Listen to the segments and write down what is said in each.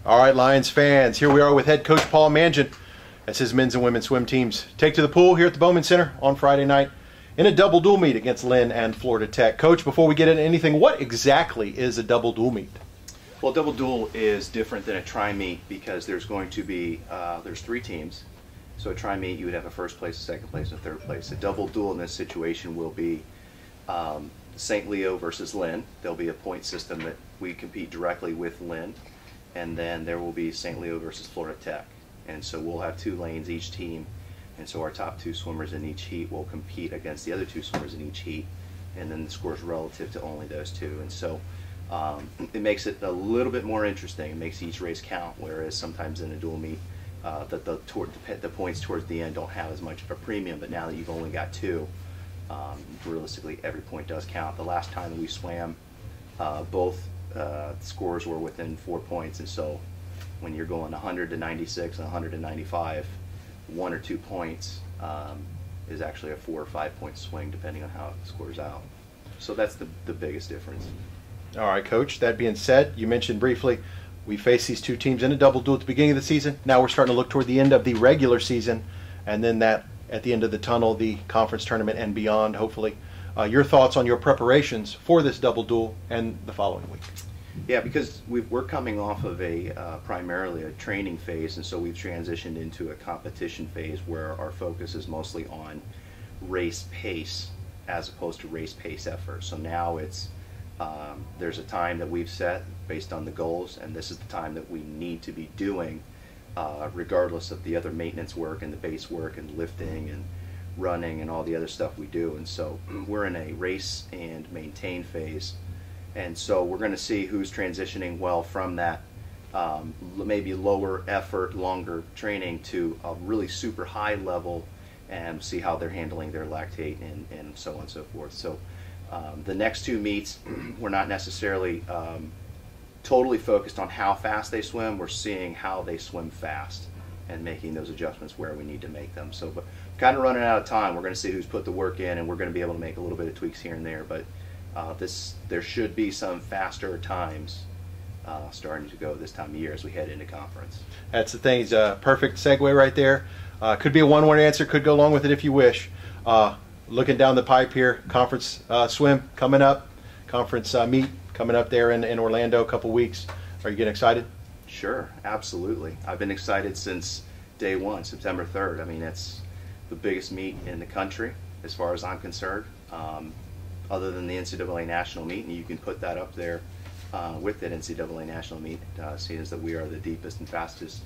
All right, Lions fans, here we are with head coach Paul Mangen as his men's and women's swim teams take to the pool here at the Bowman Center on Friday night in a double dual meet against Lynn and Florida Tech. Coach, before we get into anything, what exactly is a double dual meet? Well, double dual is different than a tri-meet because there's going to be, there's 3 teams. So a tri-meet, you would have a first place, a second place, and a third place. A double dual in this situation will be St. Leo versus Lynn. There'll be a point system that we compete directly with Lynn. And then there will be St. Leo versus Florida Tech. And so we'll have 2 lanes each team. And so our top 2 swimmers in each heat will compete against the other 2 swimmers in each heat. And then the scores relative to only those 2. And so it makes it a little bit more interesting. It makes each race count, whereas sometimes in a dual meet, the points towards the end don't have as much of a premium. But now that you've only got 2, realistically every point does count. The last time that we swam, both scores were within 4 points, and so when you're going 100 to 96 and 100 to 95, 1 or 2 points is actually a 4 or 5 point swing depending on how it scores out. So that's the biggest difference. All right, Coach, that being said, you mentioned briefly we face these 2 teams in a double duel at the beginning of the season. Now we're starting to look toward the end of the regular season, and then that at the end of the tunnel, the conference tournament and beyond, hopefully. Your thoughts on your preparations for this double duel and the following week? Yeah, because we're coming off of primarily a training phase, and so we've transitioned into a competition phase where our focus is mostly on race pace as opposed to race pace effort. So now it's there's a time that we've set based on the goals, and this is the time that we need to be doing regardless of the other maintenance work and the base work and lifting and running and all the other stuff we do. And so we're in a race and maintain phase, and so we're going to see who's transitioning well from that maybe lower effort, longer training to a really super high level, and see how they're handling their lactate and so on and so forth. So the next 2 meets, we're not necessarily totally focused on how fast they swim. We're seeing how they swim fast and making those adjustments where we need to make them. So, but kind of running out of time. We're going to see who's put the work in, and we're going to be able to make a little bit of tweaks here and there. But there should be some faster times starting to go this time of year as we head into conference. That's the thing. It's a perfect segue right there. Could be a one-word answer. Could go along with it if you wish. Looking down the pipe here, conference swim coming up, conference meet coming up there in Orlando a couple weeks. Are you getting excited? Sure, absolutely. I've been excited since day 1, September 3rd. I mean, it's the biggest meet in the country as far as I'm concerned, other than the NCAA national meet, and you can put that up there with that NCAA national meet, seeing as that we are the deepest and fastest,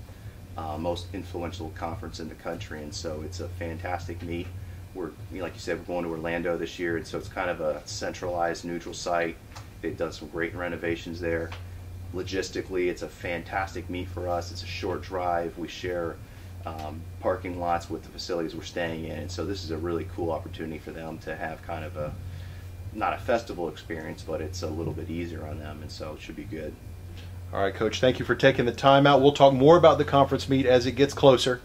most influential conference in the country. And so it's a fantastic meet. We're, like you said, we're going to Orlando this year, and so it's kind of a centralized, neutral site. They've done some great renovations there. Logistically, it's a fantastic meet for us. It's a short drive. We share parking lots with the facilities we're staying in, and so this is a really cool opportunity for them to have kind of a, not a festival experience, but it's a little bit easier on them, and so it should be good. All right, Coach, thank you for taking the time out. We'll talk more about the conference meet as it gets closer.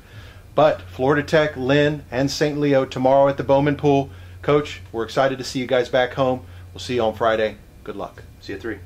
But Florida Tech, Lynn, and St. Leo tomorrow at the Bowman Pool. Coach, we're excited to see you guys back home. We'll see you on Friday. Good luck. See you at 3.